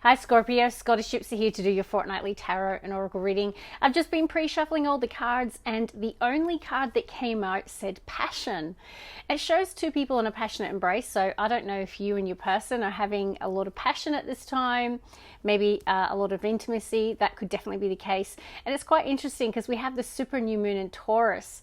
Hi Scorpio, Scottish Gypsy here to do your fortnightly tarot and oracle reading. I've just been pre-shuffling all the cards and the only card that came out said passion. It shows two people in a passionate embrace, so I don't know if you and your person are having a lot of passion at this time, maybe a lot of intimacy. That could definitely be the case. And it's quite interesting because we have the super new moon in Taurus.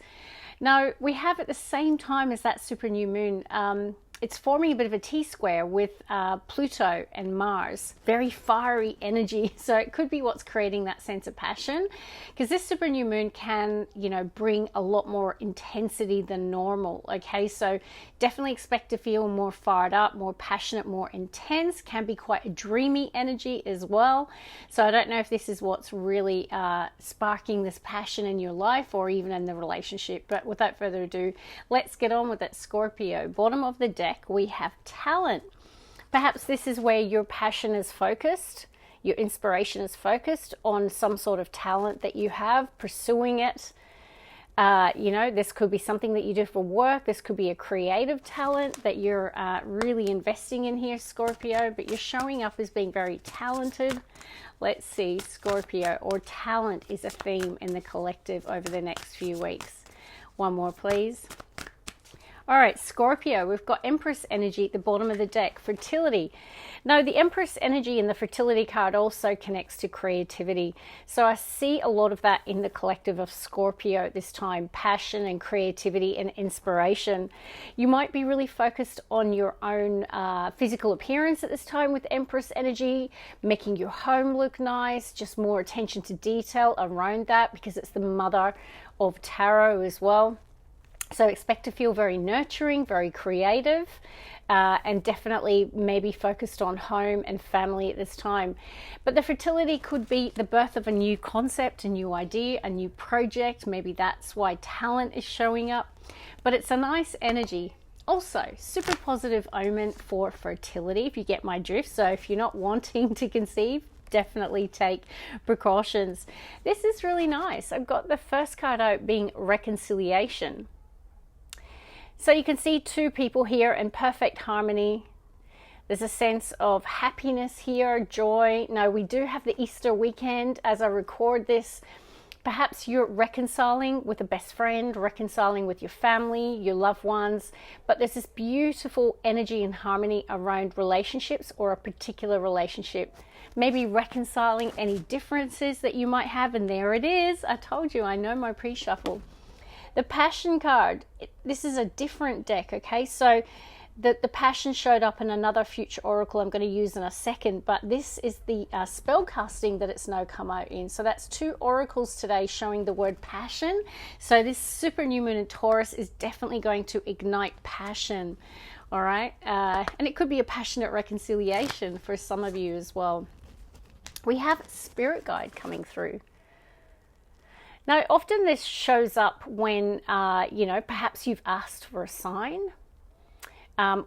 Now we have at the same time as that super new moon, it's forming a bit of a T-square with Pluto and Mars. Very fiery energy. So it could be what's creating that sense of passion, because this super new moon can, bring a lot more intensity than normal. Okay, so definitely expect to feel more fired up, more passionate, more intense. Can be quite a dreamy energy as well. So I don't know if this is what's really sparking this passion in your life or even in the relationship. But without further ado, let's get on with it, Scorpio. Bottom of the deck, we have talent. Perhaps this is where your passion is focused, your inspiration is focused on some sort of talent that you have, pursuing it. This could be something that you do for work. This could be a creative talent that you're really investing in here, Scorpio, but you're showing up as being very talented. Let's see, Scorpio, or talent is a theme in the collective over the next few weeks. One more, please. All right, Scorpio, we've got Empress energy at the bottom of the deck, fertility. Now, the Empress energy in the fertility card also connects to creativity. So I see a lot of that in the collective of Scorpio at this time, passion and creativity and inspiration. You might be really focused on your own physical appearance at this time with Empress energy, making your home look nice, just more attention to detail around that because it's the mother of tarot as well. So expect to feel very nurturing, very creative, and definitely maybe focused on home and family at this time. But the fertility could be the birth of a new concept, a new idea, a new project. Maybe that's why talent is showing up. But it's a nice energy. Also, super positive omen for fertility, if you get my drift. So if you're not wanting to conceive, definitely take precautions. This is really nice. I've got the first card out being reconciliation. So you can see two people here in perfect harmony. There's a sense of happiness here, joy. Now, we do have the Easter weekend as I record this. Perhaps you're reconciling with a best friend, reconciling with your family, your loved ones, but there's this beautiful energy and harmony around relationships or a particular relationship. Maybe reconciling any differences that you might have, and there it is. I told you, I know my pre-shuffle. The passion card, this is a different deck, okay? So the passion showed up in another future oracle I'm going to use in a second, but this is the spell casting that it's now come out in. So that's two oracles today showing the word passion. So this super new moon in Taurus is definitely going to ignite passion, all right? And it could be a passionate reconciliation for some of you as well. We have spirit guide coming through. Now, often this shows up when, perhaps you've asked for a sign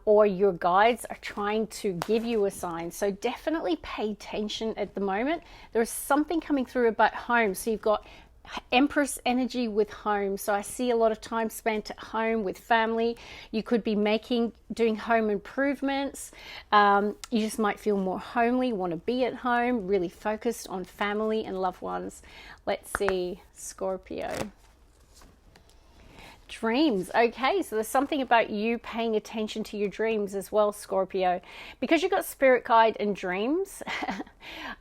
or your guides are trying to give you a sign. So definitely pay attention at the moment. There's something coming through about home. So you've got Empress energy with home. So I see a lot of time spent at home with family. You could be doing home improvements. You just might feel more homely, want to be at home, really focused on family and loved ones. Let's see, Scorpio. Dreams. Okay, so there's something about you paying attention to your dreams as well, Scorpio. Because you've got spirit guide and dreams,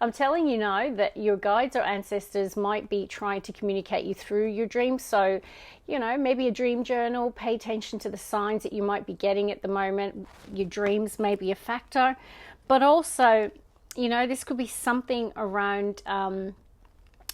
I'm telling you now that your guides or ancestors might be trying to communicate you through your dreams. So, maybe a dream journal, pay attention to the signs that you might be getting at the moment. Your dreams may be a factor, but also, this could be something around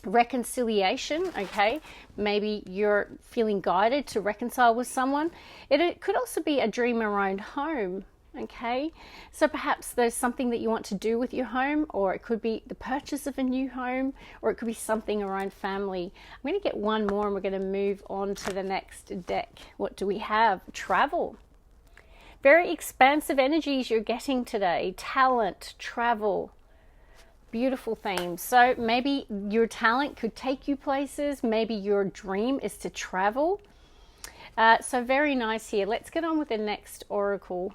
reconciliation. Okay, maybe you're feeling guided to reconcile with someone. It could also be a dream around home. Okay, so perhaps there's something that you want to do with your home, or it could be the purchase of a new home, or it could be something around family. I'm going to get one more and we're going to move on to the next deck. What do we have? Travel. Very expansive energies you're getting today. Talent, travel. Beautiful themes. So maybe your talent could take you places. Maybe your dream is to travel. So very nice here. Let's get on with the next oracle.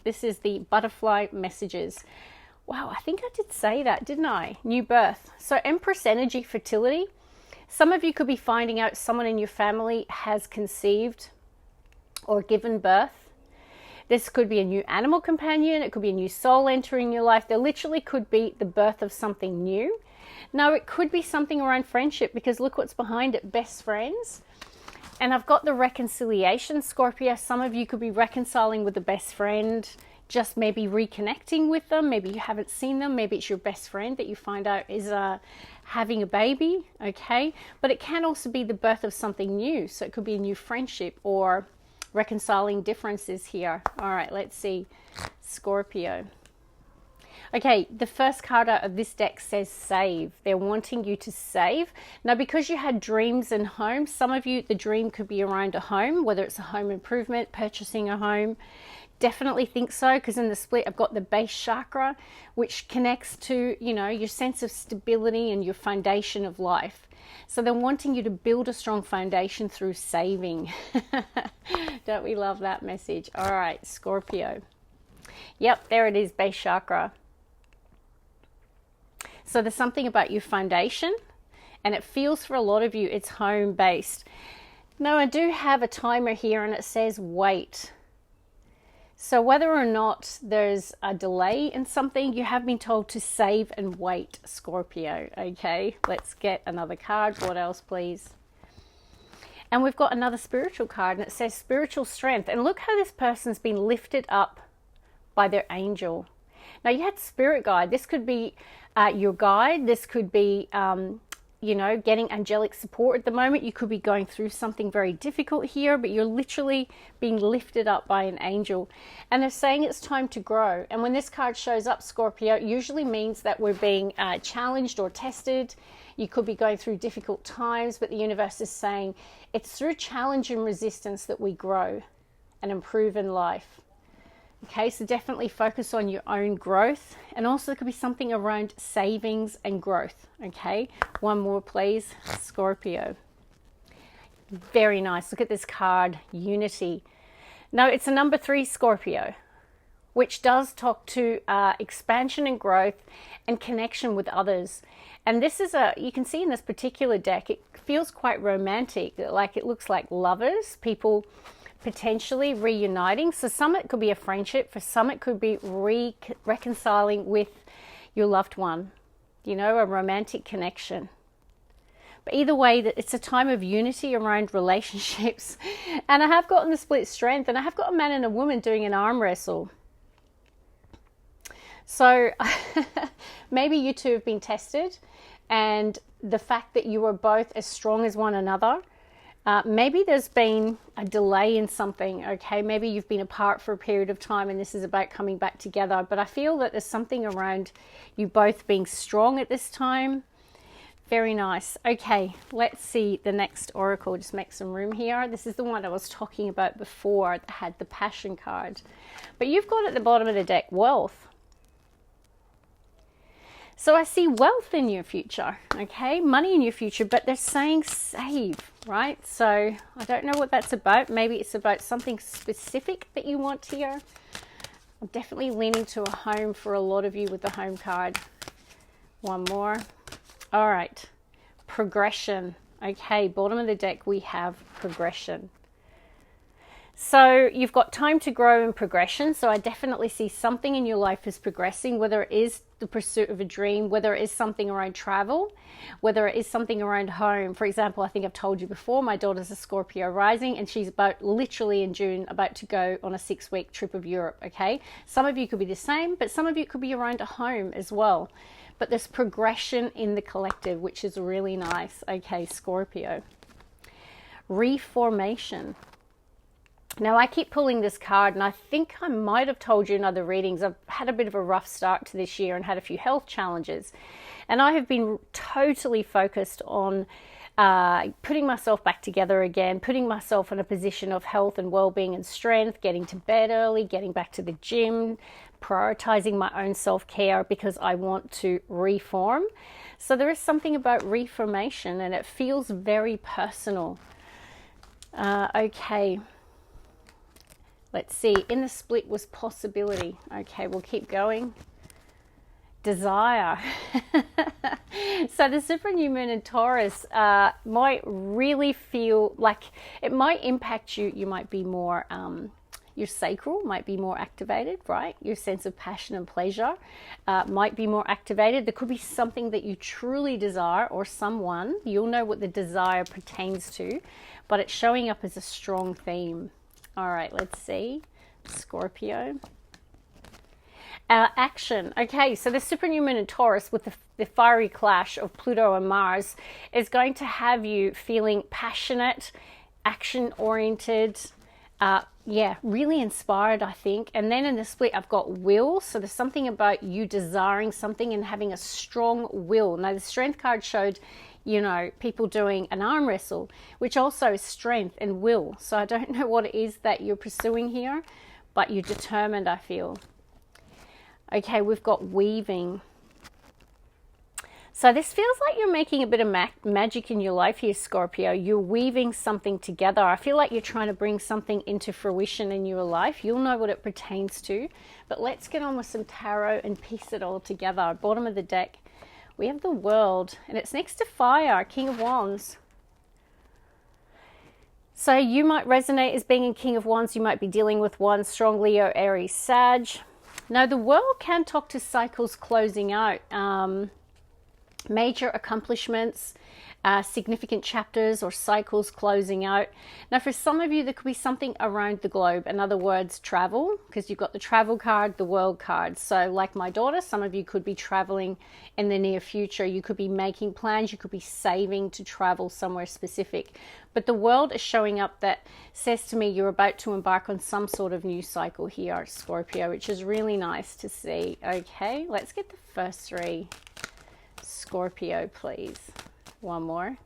This is the butterfly messages. Wow, I think I did say that, didn't I? New birth. So Empress energy, fertility. Some of you could be finding out someone in your family has conceived or given birth. This could be a new animal companion. It could be a new soul entering your life. There literally could be the birth of something new. Now, it could be something around friendship, because look what's behind it, best friends. And I've got the reconciliation, Scorpio. Some of you could be reconciling with a best friend, just maybe reconnecting with them. Maybe you haven't seen them. Maybe it's your best friend that you find out is having a baby, okay? But it can also be the birth of something new. So it could be a new friendship or reconciling differences here. All right, let's see, Scorpio. Okay, the first card out of this deck says save. They're wanting you to save. Now, because you had dreams and home, some of you, the dream could be around a home, whether it's a home improvement, purchasing a home. Definitely think so, because in the split I've got the base chakra, which connects to, you know, your sense of stability and your foundation of life. So they're wanting you to build a strong foundation through saving. Don't we love that message? All right, Scorpio. Yep, there it is, base chakra. So there's something about your foundation, and it feels for a lot of you it's home based. Now, I do have a timer here and it says wait. So whether or not there's a delay in something, you have been told to save and wait, Scorpio. Okay, let's get another card. What else, please? And we've got another spiritual card, and it says spiritual strength. And look how this person's been lifted up by their angel. Now, you had spirit guide. This could be your guide. This could be you know, getting angelic support at the moment. You could be going through something very difficult here, but you're literally being lifted up by an angel. And they're saying it's time to grow. And when this card shows up, Scorpio, it usually means that we're being challenged or tested. You could be going through difficult times, but the universe is saying it's through challenge and resistance that we grow and improve in life. Okay, so definitely focus on your own growth, and also it could be something around savings and growth. Okay, one more, please, Scorpio. Very nice. Look at this card, unity. Now, it's a number 3, Scorpio, which does talk to expansion and growth and connection with others. And this is you can see in this particular deck, it feels quite romantic. Like, it looks like lovers, people potentially reuniting. So some it could be a friendship, for some it could be reconciling with your loved one, you know, a romantic connection. But either way, that it's a time of unity around relationships. And I have gotten the split strength, and I have got a man and a woman doing an arm wrestle. So maybe you two have been tested, and the fact that you are both as strong as one another. Maybe there's been a delay in something, okay? Maybe you've been apart for a period of time and this is about coming back together. But I feel that there's something around you both being strong at this time. Very nice. Okay, let's see the next oracle. Just make some room here. This is the one I was talking about before that had the passion card. But you've got at the bottom of the deck, wealth. So I see wealth in your future, okay? Money in your future, but they're saying save, right? So I don't know what that's about. Maybe it's about something specific that you want here. I'm definitely leaning to a home for a lot of you with the home card. One more. All right. Progression. Okay, bottom of the deck, we have progression. So you've got time to grow in progression. So I definitely see something in your life is progressing, whether it is the pursuit of a dream, whether it is something around travel, whether it is something around home. For example, I think I've told you before, my daughter's a Scorpio rising, and she's about literally in June about to go on a 6-week trip of Europe. Okay, some of you could be the same, but some of you could be around a home as well. But there's progression in the collective, which is really nice. Okay, Scorpio. Reformation. Now, I keep pulling this card, and I think I might have told you in other readings, I've had a bit of a rough start to this year and had a few health challenges. And I have been totally focused on putting myself back together again, putting myself in a position of health and well-being and strength, getting to bed early, getting back to the gym, prioritizing my own self-care because I want to reform. So there is something about reformation, and it feels very personal. Okay. Let's see, in the split was possibility. Okay, we'll keep going. desire. So the super new moon in Taurus might really feel like it might impact you. You might be more, your sacral might be more activated, right? Your sense of passion and pleasure might be more activated. There could be something that you truly desire, or someone. You'll know what the desire pertains to, but it's showing up as a strong theme. All right, let's see. Scorpio. Action. Okay, so the super new moon in Taurus with the fiery clash of Pluto and Mars is going to have you feeling passionate, action-oriented, yeah, really inspired, I think. And then in the split, I've got will. So there's something about you desiring something and having a strong will. Now, the strength card showed, you know, people doing an arm wrestle, which also is strength and will. So I don't know what it is that you're pursuing here, but you're determined, I feel. Okay, we've got weaving. So this feels like you're making a bit of magic in your life here, Scorpio. You're weaving something together. I feel like you're trying to bring something into fruition in your life. You'll know what it pertains to. But let's get on with some tarot and piece it all together. Bottom of the deck, we have the World, and it's next to Fire, King of Wands. So you might resonate as being in King of Wands. You might be dealing with one strong Leo, Aries, Sag. Now, the World can talk to cycles closing out, major accomplishments, significant chapters or cycles closing out. Now, for some of you, there could be something around the globe. In other words, travel, because you've got the travel card, the World card. So like my daughter, some of you could be traveling in the near future. You could be making plans. You could be saving to travel somewhere specific. But the World is showing up that says to me you're about to embark on some sort of new cycle here, Scorpio, which is really nice to see. Okay, let's get the first three. Scorpio, please. One more.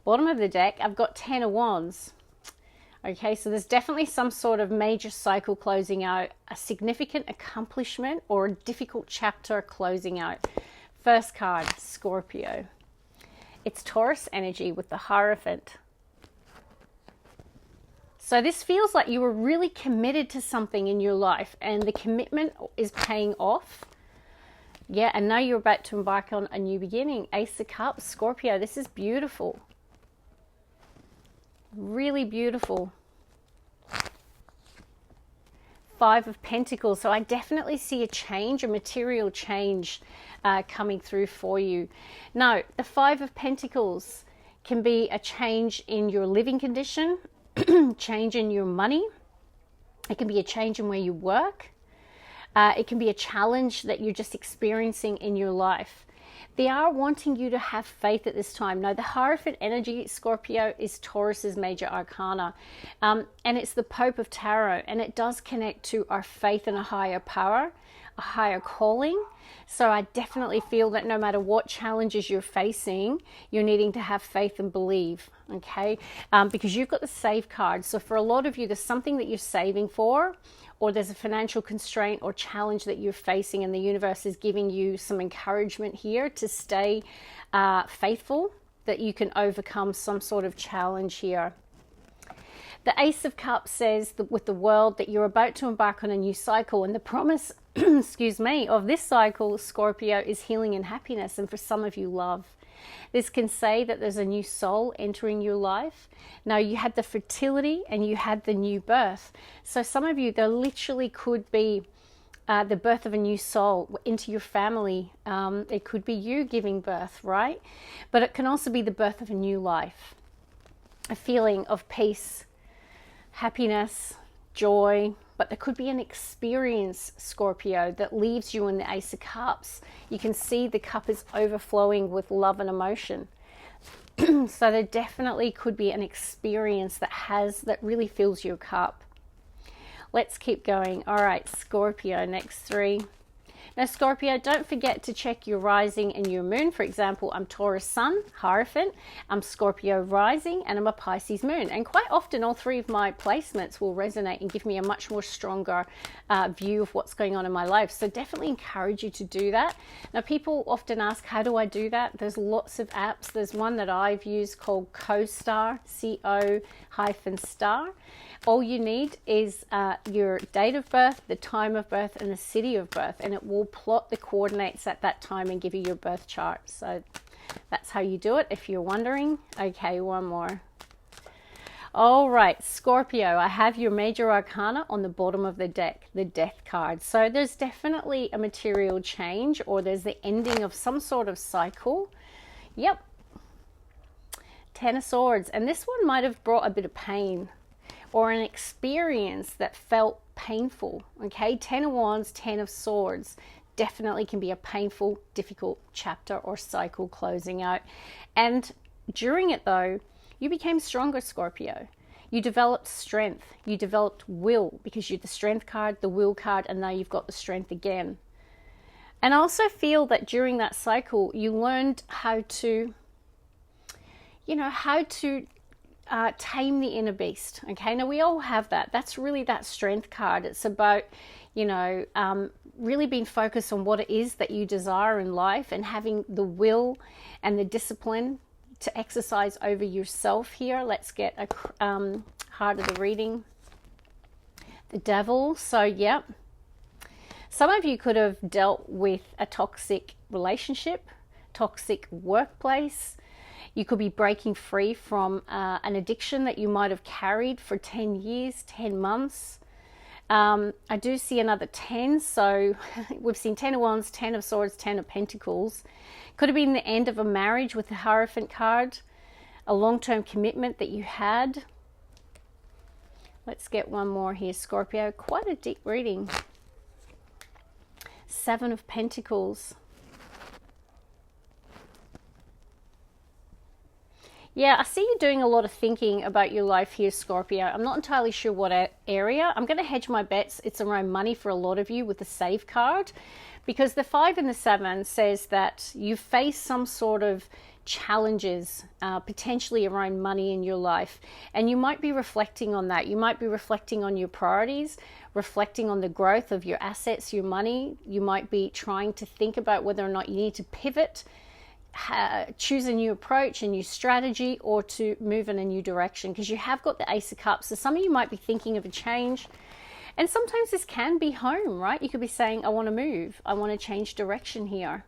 Bottom of the deck, I've got 10 of Wands. Okay, so there's definitely some sort of major cycle closing out, a significant accomplishment or a difficult chapter closing out. First card, Scorpio. It's Taurus energy with the Hierophant. So this feels like you were really committed to something in your life and the commitment is paying off. Yeah, and now you're about to embark on a new beginning. Ace of Cups, Scorpio, this is beautiful. Really beautiful. Five of Pentacles. So I definitely see a change, a material change coming through for you. Now, the Five of Pentacles can be a change in your living condition, change in your money. It can be a change in where you work. It can be a challenge that you're just experiencing in your life. They are wanting you to have faith at this time. Now, the Hierophant energy, Scorpio, is Taurus's major arcana. And it's the Pope of Tarot. And it does connect to our faith in a higher power, a higher calling. So I definitely feel that no matter what challenges you're facing, you're needing to have faith and believe, okay? Because you've got the save card. So for a lot of you, there's something that you're saving for, or there's a financial constraint or challenge that you're facing, and the universe is giving you some encouragement here to stay faithful, that you can overcome some sort of challenge here. The Ace of Cups says that with the World that you're about to embark on a new cycle, and the promise, excuse me, of this cycle, Scorpio, is healing and happiness, and for some of you, love. This can say that there's a new soul entering your life. Now, you had the fertility and you had the new birth. So some of you, there literally could be the birth of a new soul into your family. It could be you giving birth, right? But it can also be the birth of a new life, a feeling of peace, happiness, joy. But there could be an experience, Scorpio, that leaves you in the Ace of Cups. You can see the cup is overflowing with love and emotion. So there definitely could be an experience that really fills your cup. Let's keep going. All right, Scorpio, next three. Now, Scorpio, don't forget to check your rising and your moon. For example, I'm Taurus Sun, Hierophant. I'm Scorpio rising, and I'm a Pisces moon. And quite often, all three of my placements will resonate and give me a much more stronger view of what's going on in my life. So definitely encourage you to do that. Now, people often ask, how do I do that? There's lots of apps. There's one that I've used called CoStar, CO-star. All you need is your date of birth, the time of birth, and the city of birth, and it will will plot the coordinates at that time and give you your birth chart. So that's how you do it, if you're wondering. Okay, one more. All right, Scorpio, I have your major arcana on the bottom of the deck, the Death card. So there's definitely a material change, or there's the ending of some sort of cycle. Yep. Ten of Swords. And this one might have brought a bit of pain or an experience that felt painful. Okay, Ten of Wands, Ten of Swords. Definitely can be a painful, difficult chapter or cycle closing out. And during it, though, you became stronger, Scorpio. You developed strength. You developed will, because you're the Strength card, the Will card, and now you've got the Strength again. And I also feel that during that cycle, you learned how to, tame the inner beast. Okay, now we all have that. That's really that Strength card. It's about, really being focused on what it is that you desire in life, and having the will and the discipline to exercise over yourself here. Let's get a heart of the reading. The Devil. So, yep. Some of you could have dealt with a toxic relationship, toxic workplace. You could be breaking free from an addiction that you might have carried for 10 years, 10 months. I do see another 10. So we've seen 10 of Wands, 10 of Swords, 10 of Pentacles. Could have been the end of a marriage with the Hierophant card, a long-term commitment that you had. Let's get one more here, Scorpio. Quite a deep reading. Seven of Pentacles. Yeah, I see you doing a lot of thinking about your life here, Scorpio. I'm not entirely sure what area. I'm going to hedge my bets. It's around money for a lot of you with the Save card, because the 5 and the 7 says that you face some sort of challenges, potentially around money in your life. And you might be reflecting on that. You might be reflecting on your priorities, reflecting on the growth of your assets, your money. You might be trying to think about whether or not you need to pivot, choose a new approach, a new strategy, or to move in a new direction, because you have got the Ace of Cups. So some of you might be thinking of a change, and sometimes this can be home, right? You could be saying, I want to move, I want to change direction here.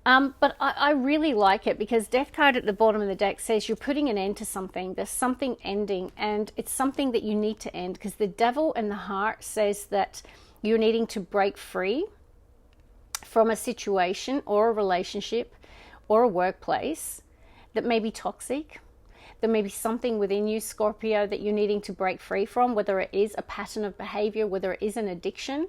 But I really like it, because Death card at the bottom of the deck says you're putting an end to something. There's something ending, and it's something that you need to end, because the Devil in the heart says that you're needing to break free from a situation or a relationship or a workplace that may be toxic. There may be something within you, Scorpio, that you're needing to break free from, whether it is a pattern of behavior, whether it is an addiction.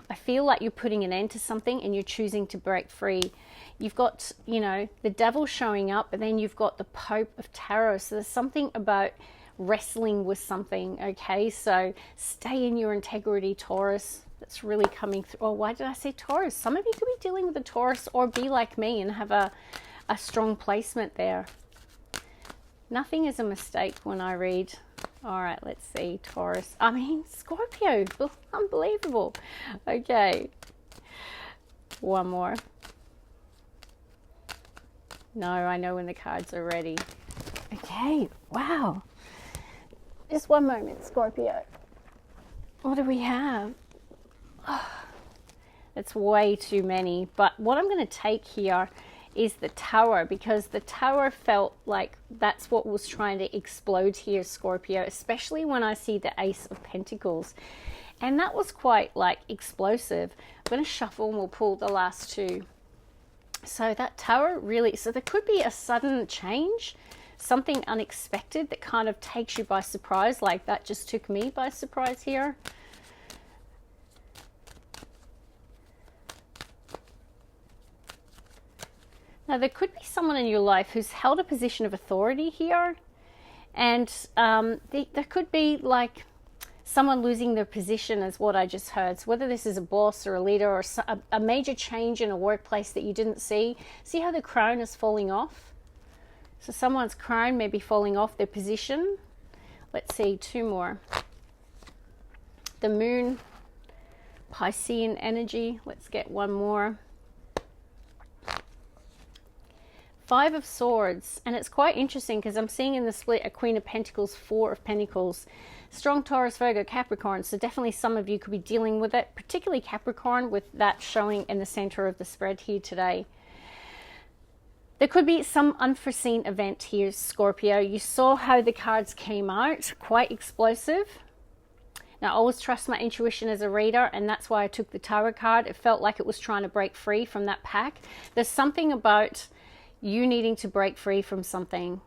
I feel like you're putting an end to something and you're choosing to break free. You've got, the Devil showing up, and then you've got the Pope of Tarot. So there's something about wrestling with something, okay? So stay in your integrity, Taurus. That's really coming through. Oh, why did I say Taurus? Some of you could be dealing with a Taurus, or be like me and have a strong placement there. Nothing is a mistake when I read. All right, let's see. Taurus. Scorpio. Unbelievable. Okay. One more. No, I know when the cards are ready. Okay. Wow. Just one moment, Scorpio. What do we have? It's way too many, but what I'm going to take here is the Tower, because the Tower felt like that's what was trying to explode here, Scorpio, especially when I see the Ace of Pentacles, and that was quite explosive. I'm going to shuffle and we'll pull the last two. So that Tower really, so there could be a sudden change, something unexpected that kind of takes you by surprise, like that just took me by surprise here. Now, there could be someone in your life who's held a position of authority here, and there could be someone losing their position, is what I just heard. So whether this is a boss or a leader, or a major change in a workplace that you didn't see. See how the crown is falling off? So someone's crown may be falling off their position. Let's see, two more. The Moon, Piscean energy. Let's get one more. Five of Swords, and it's quite interesting because I'm seeing in the split a Queen of Pentacles, Four of Pentacles, strong Taurus, Virgo, Capricorn. So definitely some of you could be dealing with it, particularly Capricorn, with that showing in the center of the spread here today. There could be some unforeseen event here, Scorpio. You saw how the cards came out, quite explosive. Now, I always trust my intuition as a reader, and that's why I took the Tower card. It felt like it was trying to break free from that pack. There's something about you needing to break free from something.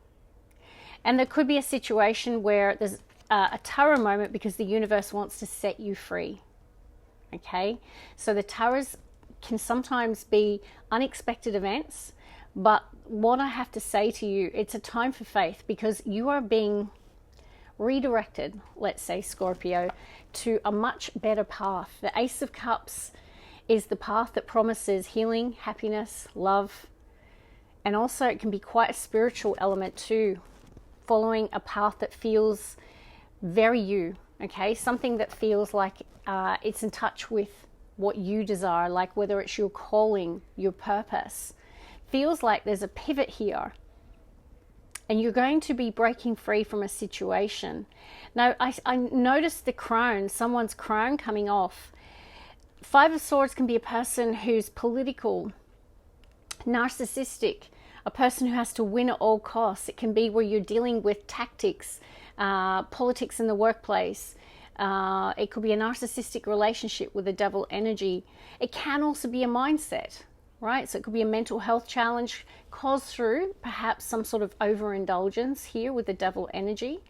And there could be a situation where there's a Tower moment because the universe wants to set you free. Okay? So the Towers can sometimes be unexpected events, but what I have to say to you, it's a time for faith because you are being redirected, let's say, Scorpio, to a much better path. The Ace of Cups is the path that promises healing, happiness, love, and also it can be quite a spiritual element too, following a path that feels very you, okay? Something that feels like it's in touch with what you desire, like whether it's your calling, your purpose. Feels like there's a pivot here. And you're going to be breaking free from a situation. Now, I noticed the crown, someone's crown coming off. Five of Swords can be a person who's political, narcissistic, a person who has to win at all costs. It can be where you're dealing with tactics, politics in the workplace. It could be a narcissistic relationship with the devil energy. It can also be a mindset. Right? So it could be a mental health challenge caused through perhaps some sort of overindulgence here with the devil energy.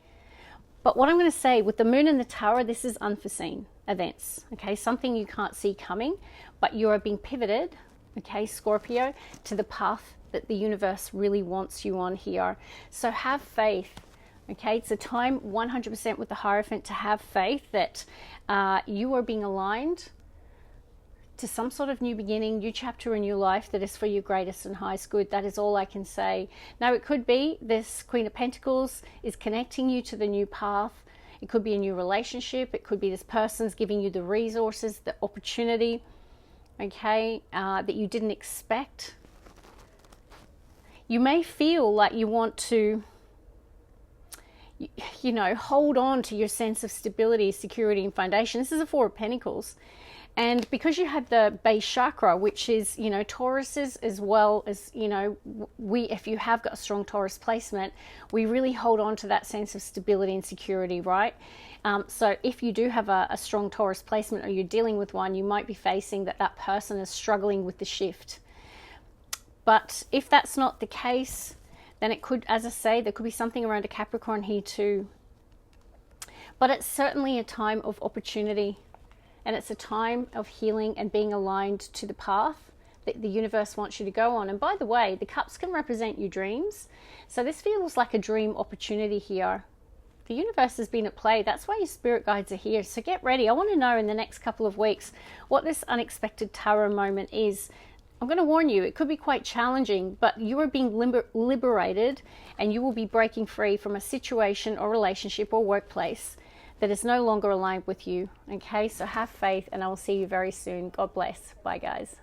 But what I'm going to say with the moon and the Tower, this is unforeseen events. Okay, something you can't see coming, but you are being pivoted, okay, Scorpio, to the path that the universe really wants you on here. So have faith. Okay, it's a time 100% with the Hierophant to have faith that you are being aligned to some sort of new beginning, new chapter in your life that is for your greatest and highest good. That is all I can say. Now, it could be this Queen of Pentacles is connecting you to the new path. It could be a new relationship. It could be this person's giving you the resources, the opportunity, okay, that you didn't expect. You may feel like you want to, you know, hold on to your sense of stability, security, and foundation. This is a Four of Pentacles. And because you have the base chakra, which is, you know, Tauruses as well as, you know, if you have got a strong Taurus placement, we really hold on to that sense of stability and security, right? So if you do have a strong Taurus placement or you're dealing with one, you might be facing that person is struggling with the shift. But if that's not the case, then it could, as I say, there could be something around a Capricorn here too. But it's certainly a time of opportunity. And it's a time of healing and being aligned to the path that the universe wants you to go on. And by the way, the cups can represent your dreams. So this feels like a dream opportunity here. The universe has been at play. That's why your spirit guides are here. So get ready. I want to know in the next couple of weeks what this unexpected Tower moment is. I'm going to warn you, it could be quite challenging, but you are being liberated and you will be breaking free from a situation or relationship or workplace that is no longer aligned with you. Okay, so have faith and I will see you very soon. God bless. Bye, guys.